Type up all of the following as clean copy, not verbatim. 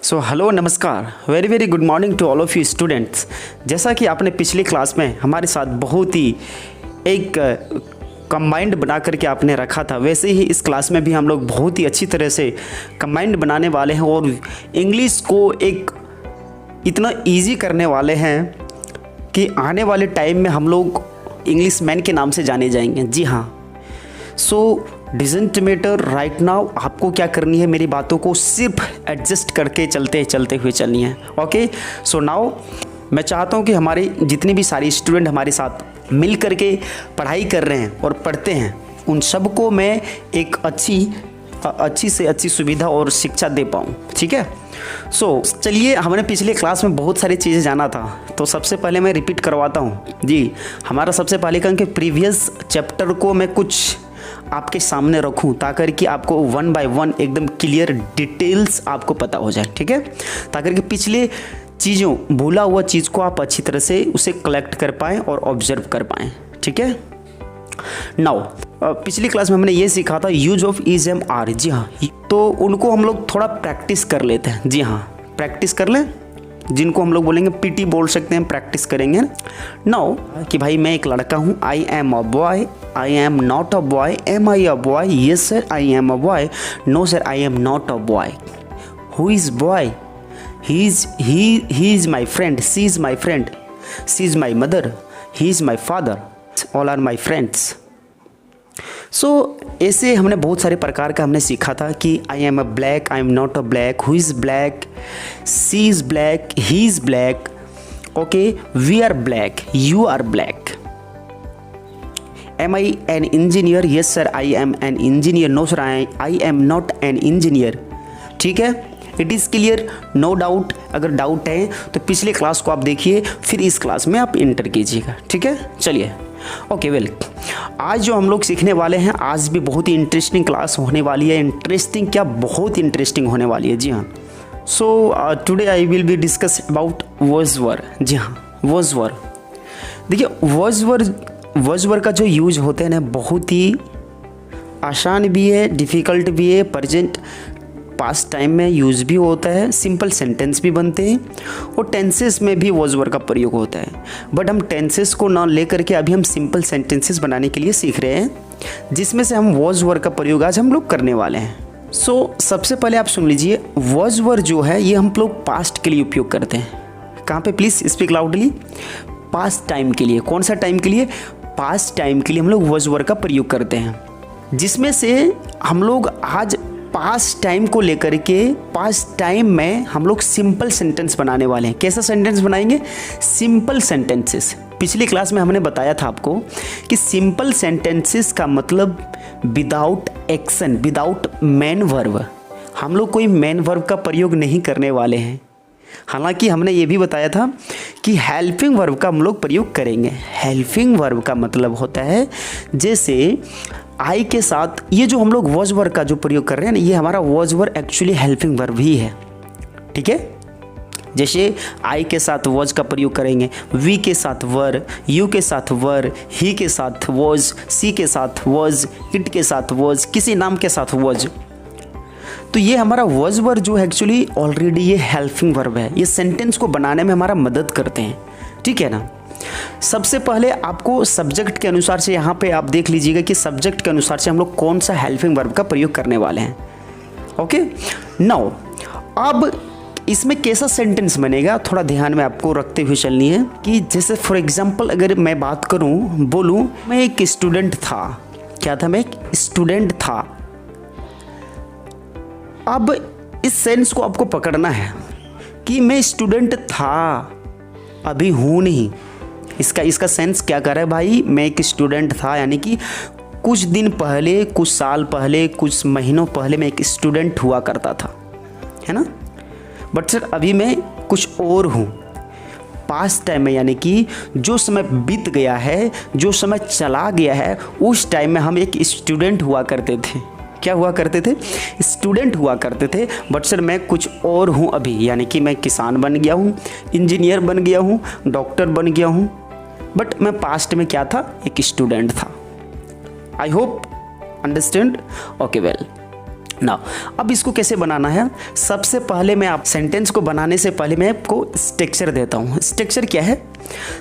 सो hello नमस्कार, very very good morning to all of you students. जैसा कि आपने पिछली क्लास में हमारे साथ बहुत ही एक कंबाइंड बना करके आपने रखा था, वैसे ही इस क्लास में भी हम लोग बहुत ही अच्छी तरह से कंबाइंड बनाने वाले हैं और इंग्लिश को एक इतना इजी करने वाले हैं कि आने वाले टाइम में हम लोग इंग्लिश मैन के नाम से जाने जाएंगे। जी हाँ, सो डिजंट मैटर राइट नाउ, आपको क्या करनी है, मेरी बातों को सिर्फ एडजस्ट करके चलते हुए चलनी है। ओके, सो नाउ मैं चाहता हूँ कि हमारे जितने भी सारे स्टूडेंट हमारे साथ मिल करके पढ़ाई कर रहे हैं और पढ़ते हैं, उन सबको मैं एक अच्छी से अच्छी सुविधा और शिक्षा दे पाऊँ। ठीक है, सो चलिए, हमने पिछले क्लास में बहुत सारी चीज़ें जाना था, तो सबसे पहले मैं रिपीट करवाता हूँ। जी, हमारा सबसे पहले कहें कि प्रीवियस चैप्टर को मैं कुछ आपके सामने रखूं ताकि कि आपको वन बाय वन एकदम क्लियर डिटेल्स आपको पता हो जाए। ठीक है, ताकि कि पिछले चीज़ों भूला हुआ चीज़ को आप अच्छी तरह से उसे कलेक्ट कर पाएँ और ऑब्जर्व कर पाएँ। ठीक है, नाउ पिछली क्लास में हमने ये सीखा था use of is am are. जी हाँ, तो उनको हम लोग थोड़ा प्रैक्टिस कर लेते हैं। जी हाँ, प्रैक्टिस कर लें, जिनको हम लोग बोलेंगे पीटी बोल सकते हैं, प्रैक्टिस करेंगे। नाउ कि भाई मैं एक लड़का हूँ, I am a boy, I am not a boy, am I a boy, yes sir I am a boy, no sir I am not a boy. Who is boy? He is my friend, she is my friend, she is my mother, he is my father, all are my friends. So ऐसे हमने बहुत सारे प्रकार का हमने सीखा था कि I am a black, I am not a black, who is black, she is black, he is black, okay, we are black, you are black. Am I an engineer? Yes sir I am an engineer, no sir I am not an engineer. ठीक है, it is clear, no doubt. अगर doubt है तो पिछले class को आप देखिए, फिर इस क्लास में आप इंटर कीजिएगा। ठीक है, चलिए, ओके वेल, आज जो हम लोग सीखने वाले हैं, आज भी बहुत ही इंटरेस्टिंग क्लास होने वाली है। इंटरेस्टिंग क्या, बहुत इंटरेस्टिंग होने वाली है। जी हाँ, so today I will be discuss about Wordsworth. जी हाँ, वर्ड्सवर्थ। देखिए, वर्ड्सवर्थ का जो यूज होते हैं ना, बहुत ही आसान भी है, डिफ़िकल्ट भी है, प्रेजेंट पास्ट टाइम में यूज़ भी होता है, सिंपल सेंटेंस भी बनते हैं और टेंसेस में भी वर्ड्सवर्थ का प्रयोग होता है। बट हम टेंसेस को ना लेकर के अभी हम सिंपल सेंटेंसेस बनाने के लिए सीख रहे हैं, जिसमें से हम वर्ड्सवर्थ का प्रयोग आज हम लोग करने वाले हैं। सो सबसे पहले आप सुन लीजिए, वर्ड्सवर्थ जो है ये हम लोग पास्ट के लिए उपयोग करते हैं। कहाँ पे? Please speak loudly. Past time के लिए। कौन सा टाइम के लिए? पास्ट टाइम के लिए हम लोग वर्ड्सवर्थ का प्रयोग करते हैं, जिसमें से हम लोग आज पास्ट टाइम को लेकर के पास्ट टाइम में हम लोग सिंपल सेंटेंस बनाने वाले हैं। कैसा सेंटेंस बनाएंगे? Simple sentences. पिछली क्लास में हमने बताया था आपको कि सिंपल सेंटेंसेस का मतलब without action, without main verb. हम लोग कोई मेन वर्ब का प्रयोग नहीं करने वाले हैं। हालांकि हमने ये भी बताया था कि हेल्पिंग वर्ब का हम लोग प्रयोग करेंगे। हेल्पिंग वर्ब का मतलब होता है जैसे आई के साथ ये जो हम लोग वर्ड्सवर्थ का जो प्रयोग कर रहे हैं ना, ये हमारा वर्ड्सवर्थ एक्चुअली हेल्पिंग वर्ब ही है। ठीक है, जैसे आई के साथ वर्ज का प्रयोग करेंगे, वी के साथ वर, यू के साथ वर, ही के साथ वॉज, सी के साथ वॉज, इट के साथ वॉज, किसी नाम के साथ वॉज। तो ये हमारा वर्ड्सवर्थ जो है एक्चुअली ऑलरेडी ये हेल्पिंग वर्ब है, ये सेंटेंस को बनाने में हमारा मदद करते हैं। ठीक है ना। सबसे पहले आपको सब्जेक्ट के अनुसार से यहाँ पे आप देख लीजिएगा कि सब्जेक्ट के अनुसार से हम लोग कौन सा हेल्पिंग वर्ब का प्रयोग करने वाले हैं। ओके, नाउ अब इसमें कैसा सेंटेंस बनेगा, थोड़ा ध्यान में आपको रखते हुए चलनी है कि जैसे फॉर एग्जांपल अगर मैं बात करूँ, बोलूँ मैं एक स्टूडेंट था। क्या था? मैं एक स्टूडेंट था। अब इस सेंस को आपको पकड़ना है कि मैं स्टूडेंट था, अभी हूँ नहीं। इसका सेंस क्या कर रहा है भाई? मैं एक स्टूडेंट था, यानी कि कुछ दिन पहले, कुछ साल पहले, कुछ महीनों पहले मैं एक स्टूडेंट हुआ करता था, है ना। बट सर अभी मैं कुछ और हूँ। पास्ट टाइम में, यानी कि जो समय बीत गया है, जो समय चला गया है, उस टाइम में हम एक स्टूडेंट हुआ करते थे। क्या हुआ करते थे? स्टूडेंट हुआ करते थे। बट सर मैं कुछ और हूँ अभी, यानी कि मैं किसान बन गया हूँ, इंजीनियर बन गया हूँ, डॉक्टर बन गया हूँ, बट मैं पास्ट में क्या था? एक स्टूडेंट था। I hope understand. Okay well, ना अब इसको कैसे बनाना है, सबसे पहले मैं आप सेंटेंस को बनाने से पहले मैं आपको स्ट्रक्चर देता हूँ। स्ट्रक्चर क्या है,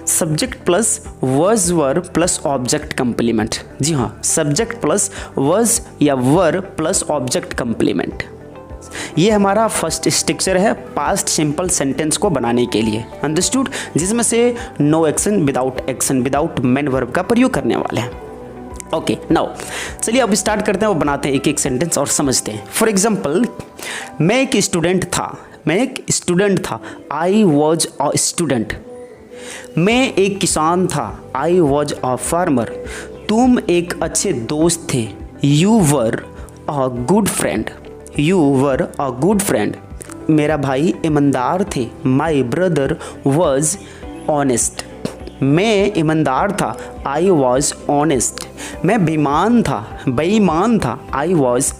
subject plus was were plus object complement. जी हाँ, सब्जेक्ट प्लस वर्ज या वर प्लस ऑब्जेक्ट कंप्लीमेंट, ये हमारा फर्स्ट स्ट्रक्चर है पास्ट सिंपल सेंटेंस को बनाने के लिए। अंडरस्टूड, जिसमें से no action without main verb का प्रयोग करने वाले हैं। ओके नाउ चलिए अब स्टार्ट करते हैं और बनाते हैं एक एक सेंटेंस और समझते हैं। फॉर एग्जाम्पल, मैं एक स्टूडेंट था, आई वॉज अ स्टूडेंट। मैं एक किसान था, आई वॉज अ फार्मर। तुम एक अच्छे दोस्त थे, you were a good friend. मेरा भाई ईमानदार थे, माई ब्रदर वॉज ऑनेस्ट। मैं ईमानदार था, आई वॉज ऑनेस्ट। मैं बेईमान था, आई वॉज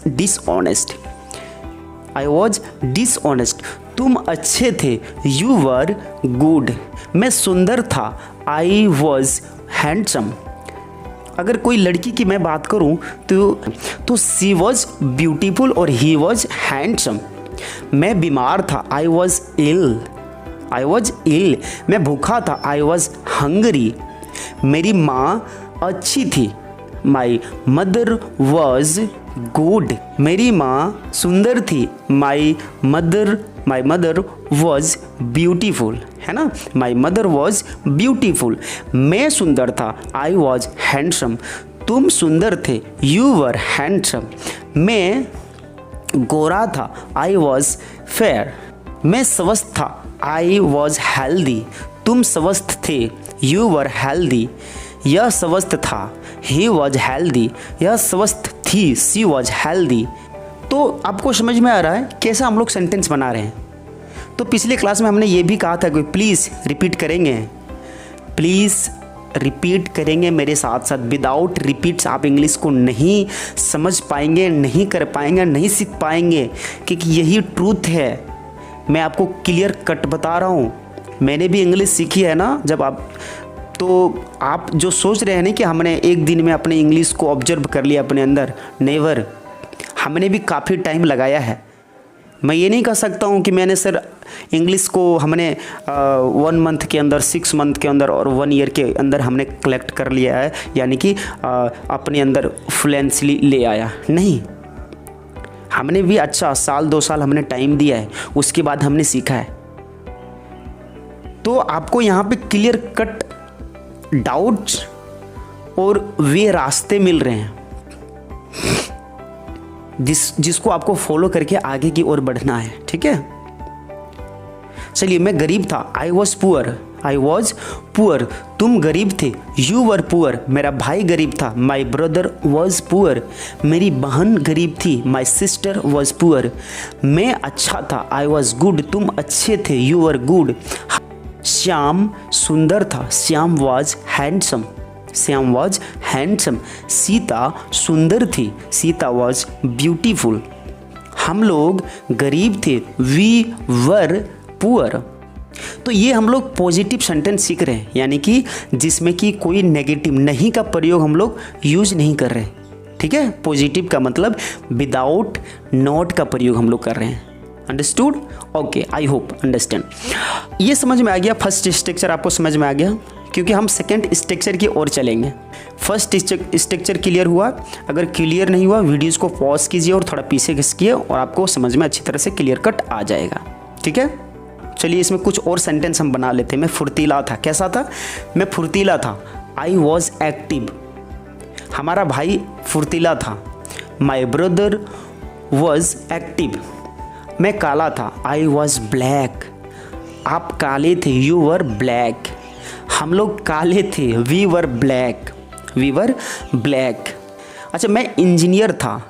डिसऑनेस्ट। तुम अच्छे थे, यू वर गुड। मैं सुंदर था, आई वॉज हैंडसम। अगर कोई लड़की की मैं बात करूं तो सी वॉज ब्यूटीफुल और ही वॉज हैंडसम। मैं बीमार था, आई वॉज इल। मैं भूखा था, आई वॉज हंगरी। मेरी माँ अच्छी थी, माई मदर वॉज गुड। मेरी माँ सुंदर थी, माई मदर वॉज ब्यूटीफुल, है ना, माई मदर वॉज ब्यूटीफुल। मैं सुंदर था, आई वॉज हैंडसम। तुम सुंदर थे, यू वर हैंडसम। मैं गोरा था, आई वॉज फेयर। मैं स्वस्थ था, आई वॉज हेल्दी। तुम स्वस्थ थे, यू वर हेल्दी। यह स्वस्थ था, ही वॉज हेल्दी। यह स्वस्थ थी, सी वॉज हेल्दी। तो आपको समझ में आ रहा है कैसा हम लोग सेंटेंस बना रहे हैं। तो पिछले क्लास में हमने ये भी कहा था कि प्लीज़ रिपीट करेंगे मेरे साथ साथ। विदाउट रिपीट्स आप इंग्लिश को नहीं समझ पाएंगे, नहीं कर पाएंगे, नहीं सीख पाएंगे, क्योंकि यही ट्रूथ है। मैं आपको क्लियर कट बता रहा हूँ। मैंने भी इंग्लिश सीखी है ना। जब आप जो सोच रहे हैं ना कि हमने एक दिन में अपने इंग्लिश को ऑब्जर्व कर लिया अपने अंदर, नेवर। हमने भी काफ़ी टाइम लगाया है। मैं ये नहीं कह सकता हूँ कि मैंने सर इंग्लिश को हमने 1 मंथ के अंदर, 6 मंथ के अंदर और 1 ईयर के अंदर हमने कलेक्ट कर लिया है, यानी कि अपने अंदर फ्लुएंसली ले आया। नहीं, हमने भी अच्छा 1-2 साल हमने टाइम दिया है, उसके बाद हमने सीखा है। तो आपको यहाँ पे क्लियर कट डाउट्स और वे रास्ते मिल रहे हैं जिसको आपको फॉलो करके आगे की ओर बढ़ना है। ठीक है, चलिए। मैं गरीब था, आई वॉज पुअर। तुम गरीब थे, यू वर पुअर। मेरा भाई गरीब था, माई ब्रदर वॉज पुअर। मेरी बहन गरीब थी, माई सिस्टर वॉज पुअर। मैं अच्छा था, आई वॉज गुड। तुम अच्छे थे, यू वर गुड। श्याम सुंदर था, श्याम वॉज हैंडसम। सीता सुंदर थी, सीता वॉज ब्यूटीफुल। हम लोग गरीब थे, वी वर पुअर। तो ये हम लोग पॉजिटिव सेंटेंस सीख रहे हैं, यानी कि जिसमें कि कोई नेगेटिव नहीं का प्रयोग हम लोग यूज नहीं कर रहे। ठीक है, पॉजिटिव का मतलब विदाउट नॉट का प्रयोग हम लोग कर रहे हैं। Understood? Okay, I hope understand. ये समझ में आ गया, फर्स्ट स्ट्रक्चर आपको समझ में आ गया, क्योंकि हम सेकंड स्ट्रक्चर की ओर चलेंगे। फर्स्ट स्ट्रक्चर क्लियर हुआ? अगर क्लियर नहीं हुआ, वीडियोस को पॉज कीजिए और थोड़ा पीछे खिसकिए और आपको समझ में अच्छी तरह से क्लियर कट आ जाएगा। ठीक है, चलिए इसमें कुछ और सेंटेंस हम बना लेते हैं। मैं फुर्तीला था, कैसा था? मैं फुर्तीला था, आई वॉज एक्टिव। हमारा भाई फुर्तीला था, माई ब्रदर वॉज एक्टिव। मैं काला था, आई वॉज ब्लैक। आप काले थे, यू वर ब्लैक। हम लोग काले थे, वी वर ब्लैक। अच्छा, मैं इंजीनियर था।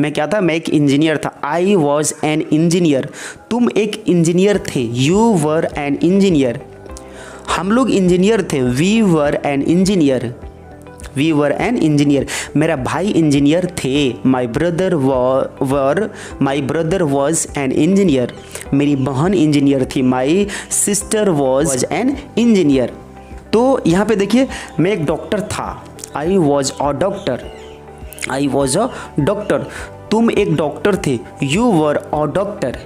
मैं क्या था? मैं एक इंजीनियर था, आई वॉज एन इंजीनियर। तुम एक इंजीनियर थे, यू वर एन इंजीनियर। हम लोग इंजीनियर थे, वी वर एन इंजीनियर। मेरा भाई इंजीनियर थे, माई ब्रदर वॉज एन इंजीनियर। मेरी बहन इंजीनियर थी, my sister was an engineer. तो यहाँ पे देखिए, मैं एक डॉक्टर था, आई वॉज अ डॉक्टर। तुम एक डॉक्टर थे, यू वर अ डॉक्टर।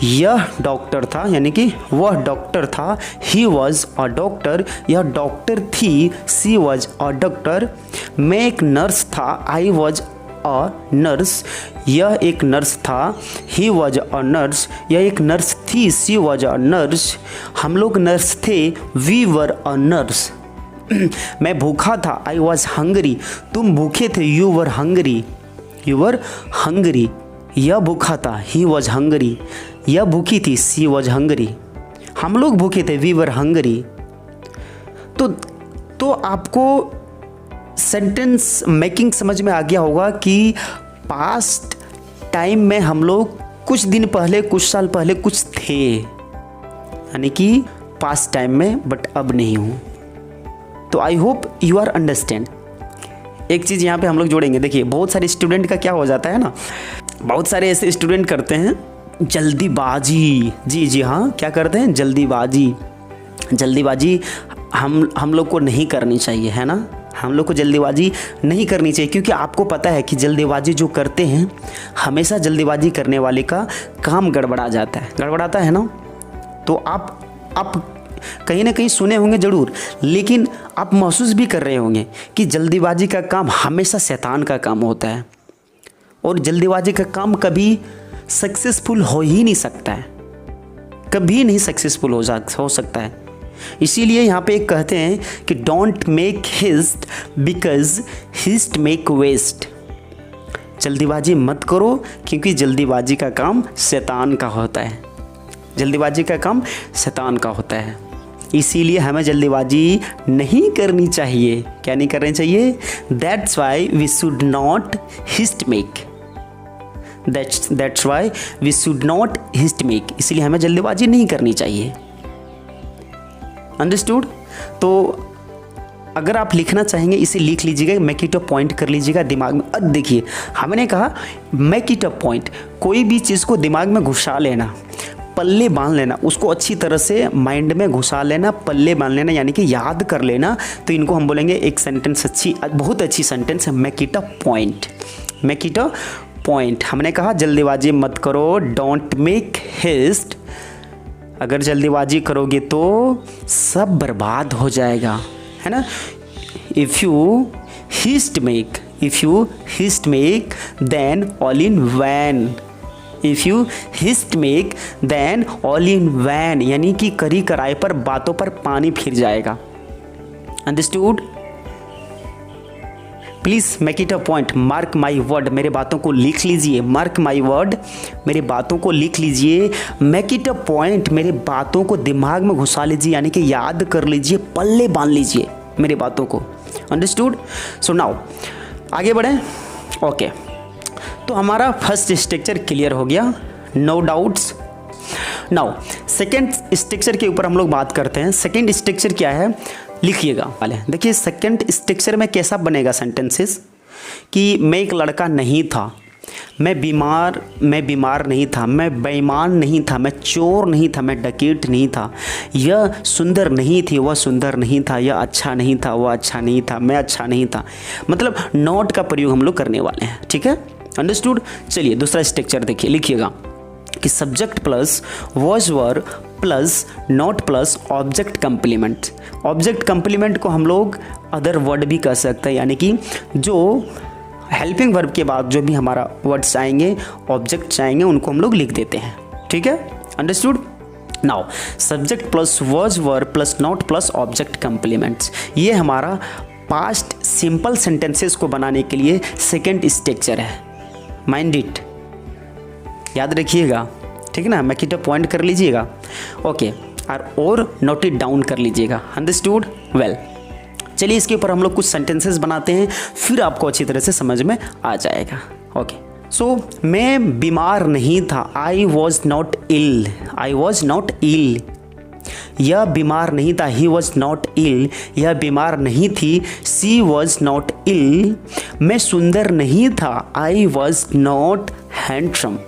यह डॉक्टर था यानी कि वह डॉक्टर था, ही वॉज अ डॉक्टर, यह डॉक्टर थी, सी वॉज अ डॉक्टर। मैं एक नर्स था, आई वॉज अ नर्स, यह एक नर्स था, ही वॉज अ नर्स, यह एक नर्स थी, सी वॉज अ नर्स। हम लोग नर्स थे, वी वर अ नर्स। मैं भूखा था, आई वॉज हंगरी, तुम भूखे थे, you were Hungary, you were Hungary. यह भूखा था, ही वॉज हंगरी, यह भूखी थी, सी वॉज हंगरी। हम लोग भूखे थे, वी वर हंगरी। तो आपको सेंटेंस मेकिंग समझ में आ गया होगा कि पास्ट टाइम में हम लोग कुछ दिन पहले, कुछ साल पहले कुछ थे, यानी कि पास्ट टाइम में, बट अब नहीं हूँ। तो I hope you are understand. एक चीज़ यहाँ पे हम लोग जोड़ेंगे, देखिए बहुत सारे स्टूडेंट का क्या हो जाता है ना, बहुत सारे ऐसे स्टूडेंट करते हैं जल्दीबाजी। जी हाँ, क्या करते हैं? जल्दीबाजी। जल्दीबाजी हम लोग को नहीं करनी चाहिए, है ना। हम लोग को जल्दीबाजी नहीं करनी चाहिए, क्योंकि आपको पता है कि जल्दीबाजी जो करते हैं, हमेशा जल्दीबाजी करने वाले का काम गड़बड़ा जाता है, गड़बड़ाता है ना। तो आप कहीं ना कहीं सुने होंगे ज़रूर, लेकिन आप महसूस भी कर रहे होंगे कि जल्दीबाजी का काम हमेशा शैतान का काम होता है, और जल्दीबाजी का काम कभी सक्सेसफुल हो ही नहीं सकता है, कभी नहीं सक्सेसफुल हो सकता है। इसीलिए यहाँ पे एक कहते हैं कि don't make haste because haste make waste. जल्दीबाजी मत करो, क्योंकि जल्दीबाजी का काम शैतान का होता है, जल्दीबाजी का काम शैतान का होता है। इसीलिए हमें जल्दीबाजी नहीं करनी चाहिए। क्या नहीं करनी चाहिए? That's why we should not haste make, that's why we should not haste make. इसलिए हमें जल्दीबाजी नहीं करनी चाहिए। अंडरस्टूड? तो अगर आप लिखना चाहेंगे, इसे लिख लीजिएगा, मेक इट अ पॉइंट कर लीजिएगा दिमाग में। अब देखिए, हमने कहा मेक इट अ पॉइंट, कोई भी चीज़ को दिमाग में घुसा लेना, पल्ले बांध लेना, उसको अच्छी तरह से माइंड में घुसा लेना, पल्ले बांध लेना, यानी कि याद कर लेना। तो इनको हम बोलेंगे एक सेंटेंस, बहुत अच्छी सेंटेंस है, make it a point. Make it a point. हमने कहा जल्दीबाजी मत करो, डोंट मेक हेस्ट। अगर जल्दीबाजी करोगे तो सब बर्बाद हो जाएगा, है ना। If you haste make then all in vain. If you haste make then all in vain, यानी कि करी कराए पर, बातों पर पानी फिर जाएगा। Understood? Please make it a point, mark my word, मेरे बातों को लिख लीजिए। मार्क माई वर्ड, मेरे बातों को लिख लीजिए। मेक इट अ पॉइंट, मेरे बातों को दिमाग में घुसा लीजिए, यानी कि याद कर लीजिए, पल्ले बांध लीजिए मेरे बातों को। अंडरस्टूड? सो नाउ आगे बढ़ें। ओके, तो हमारा फर्स्ट स्ट्रक्चर क्लियर हो गया, no doubts. Now second structure के ऊपर हम लोग बात करते हैं। सेकेंड स्ट्रक्चर क्या है, लिखिएगा पहले। देखिए सेकेंड स्ट्रक्चर में कैसा बनेगा सेंटेंसेस, कि मैं एक लड़का नहीं था, मैं बीमार नहीं था, मैं बेईमान नहीं था, मैं चोर नहीं था, मैं डकैत नहीं था, यह सुंदर नहीं थी, वह सुंदर नहीं था, यह अच्छा नहीं था, वह अच्छा नहीं था, मैं अच्छा नहीं था। मतलब नॉट का प्रयोग हम लोग करने वाले हैं, ठीक है। अंडरस्टूड? चलिए दूसरा स्ट्रक्चर देखिए, लिखिएगा कि subject plus was were plus not plus object complement. Object complement को हम लोग अदर वर्ड भी कह सकते हैं, यानी कि जो हेल्पिंग वर्ब के बाद जो भी हमारा वर्ड्स आएंगे, ऑब्जेक्ट्स आएंगे, उनको हम लोग लिख देते हैं, ठीक है। Understood? Now subject plus was were plus not plus object complements, ये हमारा पास्ट सिंपल सेंटेंसेस को बनाने के लिए सेकेंड स्ट्रक्चर है। माइंड इट, याद रखिएगा, ठीक है ना। मेक इट अ पॉइंट कर लीजिएगा, ओके, और नोट इट डाउन कर लीजिएगा। अंडरस्टूड? वेल, चलिए इसके ऊपर हम लोग कुछ सेंटेंसेस बनाते हैं, फिर आपको अच्छी तरह से समझ में आ जाएगा। ओके, सो मैं बीमार नहीं था, I was not ill, I was not ill. यह बीमार नहीं था, ही वॉज नॉट इल, यह बीमार नहीं थी, सी वॉज नॉट इल। मैं सुंदर नहीं था, I was not handsome,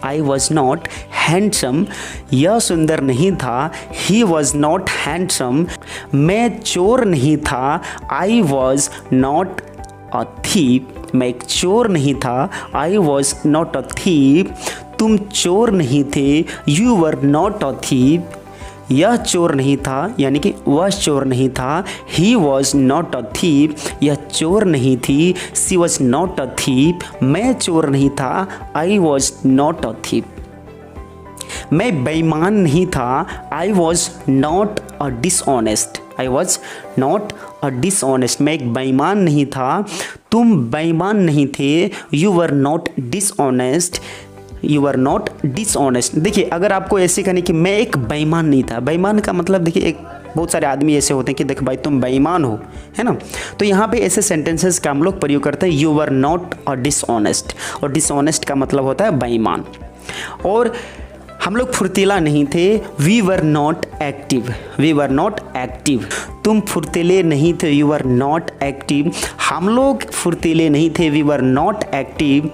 I was not handsome. यह सुंदर नहीं था, ही वॉज नॉट हैंडसम। मैं चोर नहीं था, I was not a thief, मैं एक चोर नहीं था, I was not a thief, तुम चोर नहीं थे, you were not a thief, यह चोर नहीं था यानी कि वह चोर नहीं था, he was not a thief, यह चोर नहीं थी, she was not a thief, मैं चोर नहीं था, I was not a thief, मैं बेईमान नहीं था, I was not a dishonest, I was not a dishonest, मैं एक बेईमान नहीं था, तुम बेईमान नहीं थे, you were not dishonest, you are not dishonest. देखिए अगर आपको ऐसे कहने कि मैं एक बेईमान नहीं था, बेईमान का मतलब देखिए एक बहुत सारे आदमी ऐसे होते हैं कि देख भाई तुम बेईमान हो, है ना, तो यहाँ पे ऐसे सेंटेंसेस का हम लोग प्रयोग करते हैं, you are not a dishonest, और डिसऑनेस्ट का मतलब होता है बेईमान। और हम लोग फुर्तीला नहीं थे, we were not active, we were not active, तुम फुर्तीले नहीं थे, यू आर नॉट एक्टिव, हम लोग फुर्तीले नहीं थे, वी वर नॉट एक्टिव,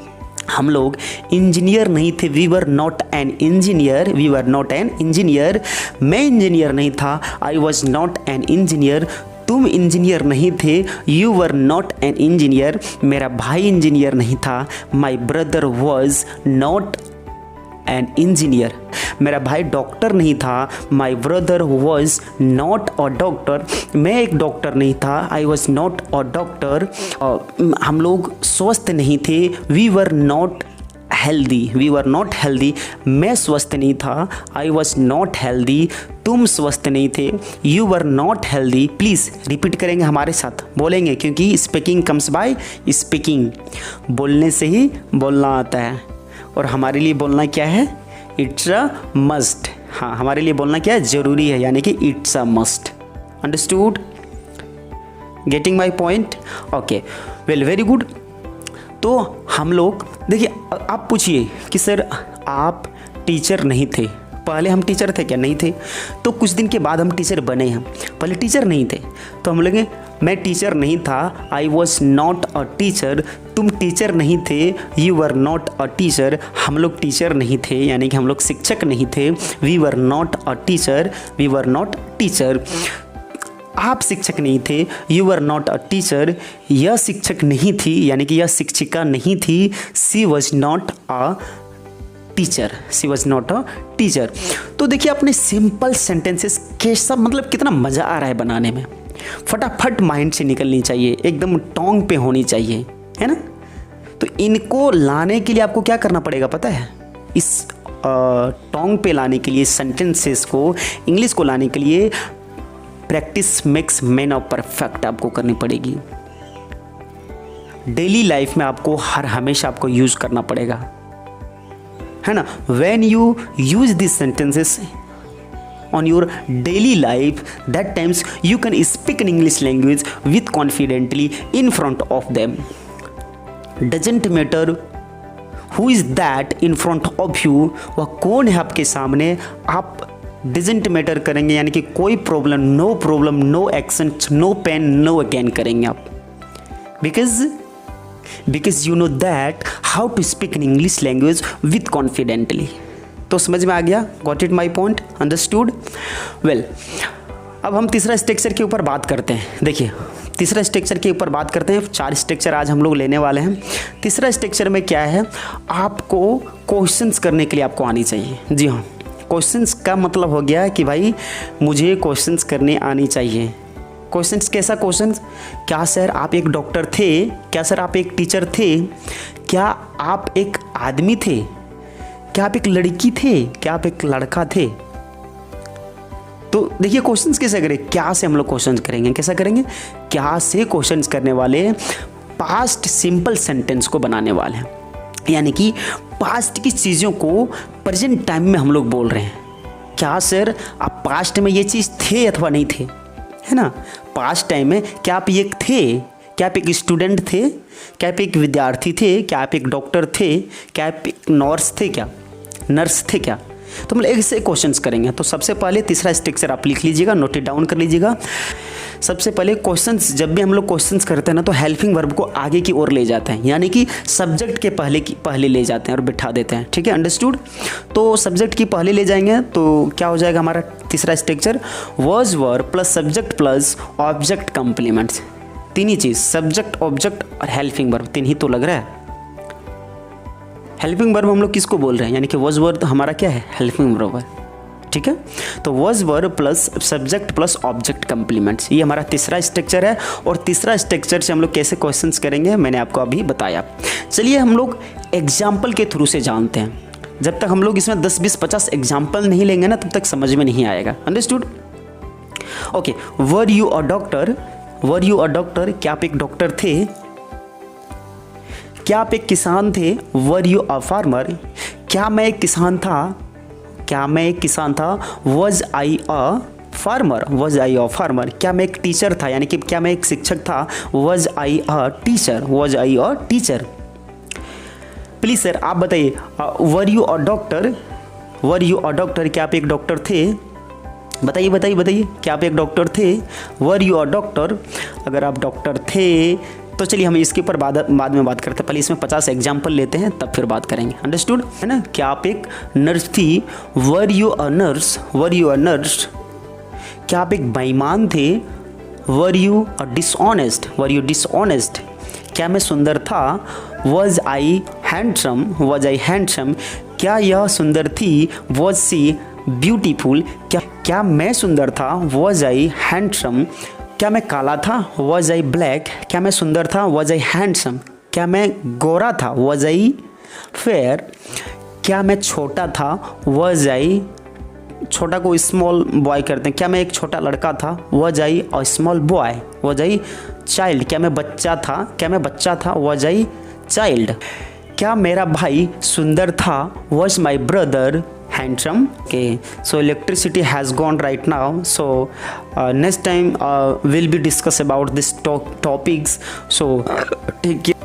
हम लोग इंजीनियर नहीं थे, we were not an engineer, we were not an engineer, मैं इंजीनियर नहीं था, I was not an engineer, तुम इंजीनियर नहीं थे, you were not an engineer, मेरा भाई इंजीनियर नहीं था, my brother was not an engineer, मेरा भाई डॉक्टर नहीं था, my brother was not a doctor, मैं एक डॉक्टर नहीं था, I was not a doctor, हम लोग स्वस्थ नहीं थे, we were not healthy, we were not healthy, मैं स्वस्थ नहीं था, आई वॉज नॉट हेल्दी, तुम स्वस्थ नहीं थे, you were not healthy. Please repeat करेंगे हमारे साथ, बोलेंगे, क्योंकि स्पीकिंग कम्स बाय स्पीकिंग, बोलने से ही बोलना आता है, और हमारे लिए बोलना क्या है, इट्स अ मस्ट, हाँ हमारे लिए बोलना क्या है, ज़रूरी है, यानी कि it's a must, understood, getting my point, okay well very good. तो हम लोग देखिए, आप पूछिए कि सर आप टीचर नहीं थे, पहले हम टीचर थे क्या, नहीं थे, तो कुछ दिन के बाद हम टीचर बने हैं, पहले टीचर नहीं थे, तो हम लोग मैं टीचर नहीं था, I was not a teacher, तुम टीचर नहीं थे, you were not a teacher, हम लोग टीचर नहीं थे यानी कि हम लोग शिक्षक नहीं थे, we were not a teacher, we were not teacher, आप शिक्षक नहीं थे, you were not a teacher, यह शिक्षक नहीं थी यानी कि यह शिक्षिका नहीं थी, she was not a teacher, she was not a teacher. तो देखिए अपने सिंपल सेंटेंसेस कैसा, मतलब कितना मज़ा आ रहा है बनाने में, फटाफट माइंड से निकलनी चाहिए, एकदम टोंग पे होनी चाहिए, है ना। तो इनको लाने के लिए आपको क्या करना पड़ेगा पता है, इस टोंग पे लाने के लिए, सेंटेंसेस को, इंग्लिश को लाने के लिए practice makes man of perfect आपको करनी पड़ेगी। डेली लाइफ में आपको हमेशा आपको यूज करना पड़ेगा, है ना। When you use this sentences on your daily life, that times you can speak in English language with confidently in front of them, doesn't matter who is that in front of you, वह कौन है आपके सामने, आप doesn't matter करेंगे यानी कि कोई problem, no problem, no action, no pain, no again करेंगे आप, because you know that how to speak in English language with confidently। तो समझ में आ गया, got it my point, understood well. अब हम तीसरा स्ट्रक्चर के ऊपर बात करते हैं। देखिए तीसरा स्ट्रक्चर के ऊपर बात करते हैं, 4 स्ट्रक्चर आज हम लोग लेने वाले हैं। तीसरा स्ट्रक्चर में क्या है, आपको क्वेश्चंस करने के लिए आपको आनी चाहिए। जी हाँ, क्वेश्चंस का मतलब हो गया कि भाई मुझे क्वेश्चंस करने आनी चाहिए। क्वेश्चंस कैसा क्वेश्चंस, क्या सर आप एक डॉक्टर थे, क्या सर आप एक टीचर थे, क्या आप एक आदमी थे, क्या आप एक लड़की थे, क्या आप एक लड़का थे। तो देखिए क्वेश्चंस कैसे करें, क्या से हम लोग क्वेश्चंस करेंगे, कैसा करेंगे, क्या से क्वेश्चंस करने वाले, पास्ट सिंपल सेंटेंस को बनाने वाले हैं, यानी कि पास्ट की चीज़ों को प्रेजेंट टाइम में हम लोग बोल रहे हैं। क्या सर आप पास्ट में ये चीज़ थे अथवा नहीं थे, है ना। पास्ट टाइम में क्या आप ये थे, क्या आप एक स्टूडेंट थे, क्या आप एक विद्यार्थी थे, क्या आप एक डॉक्टर थे, क्या आप एक नर्स थे क्या। तो मतलब ऐसे क्वेश्चंस करेंगे। तो सबसे पहले तीसरा स्ट्रक्चर आप लिख लीजिएगा, नोट इट डाउन कर लीजिएगा। सबसे पहले क्वेश्चंस, जब भी हम लोग क्वेश्चंस करते हैं ना, तो हेल्पिंग वर्ब को आगे की ओर ले जाते हैं, यानी कि सब्जेक्ट के पहले ले जाते हैं और बिठा देते हैं, ठीक है, अंडरस्टूड। तो सब्जेक्ट की पहले ले जाएंगे तो क्या हो जाएगा हमारा तीसरा structure, verbs were plus subject plus object complements, तीन ही चीज़, सब्जेक्ट, ऑब्जेक्ट और हेल्पिंग वर्ब, तीन ही तो लग रहा है। हेल्पिंग वर्ब हम लोग किसको बोल रहे हैं, यानी कि वॉज वर्ब हमारा क्या है, हेल्पिंग वर्ब है, ठीक है। तो was verb plus subject plus object complements, ये हमारा तीसरा स्ट्रक्चर है। और तीसरा स्ट्रक्चर से हम लोग कैसे क्वेश्चंस करेंगे मैंने आपको अभी बताया। चलिए हम लोग एग्जाम्पल के थ्रू से जानते हैं। जब तक हम लोग इसमें 10, 20, 50 एग्जाम्पल नहीं लेंगे ना, तब तक समझ में नहीं आएगा। Understood? Okay, were you a doctor, were you a doctor, क्या आप एक डॉक्टर थे? क्या आप एक किसान थे? वर यू अ फार्मर, क्या मैं एक किसान था? क्या मैं एक किसान था? Was I a farmer, was I a farmer, क्या मैं एक टीचर था, यानी कि क्या मैं एक शिक्षक था? Was I a teacher, was I a teacher. Please sir आप बताइए, were you a doctor, were you a doctor, क्या आप एक डॉक्टर थे? बताइए बताइए बताइए, क्या आप एक डॉक्टर थे? वर यू अ डॉक्टर, अगर आप डॉक्टर थे तो चलिए हम इसके ऊपर बाद में बात करते हैं। पहले इसमें 50 एग्जाम्पल लेते हैं, तब फिर बात करेंगे। अंडरस्टूड है ना? क्या आप एक नर्स थी? Were you a nurse, were you a nurse, क्या आप एक बेईमान थे? Were you a dishonest, were you dishonest, क्या मैं सुंदर था? Was I handsome, was I handsome, क्या यह सुंदर थी? वॉज सी ब्यूटीफुल, क्या मैं सुंदर था? वॉज आई हैंडसम, क्या मैं काला था? वॉज आई ब्लैक, क्या मैं सुंदर था? वॉज आई हैंडसम, क्या मैं गोरा था? वॉज आई फेयर, क्या मैं छोटा था? वॉज आई, छोटा को स्मॉल बॉय करते हैं, क्या मैं एक छोटा लड़का था? Was I a small boy, was I child, क्या मैं बच्चा था? क्या मैं बच्चा था? वॉज आई चाइल्ड, क्या मेरा भाई सुंदर था? Was my brother handsome? Okay, so electricity has gone right now, so next time we'll be discuss about this topics, so take care.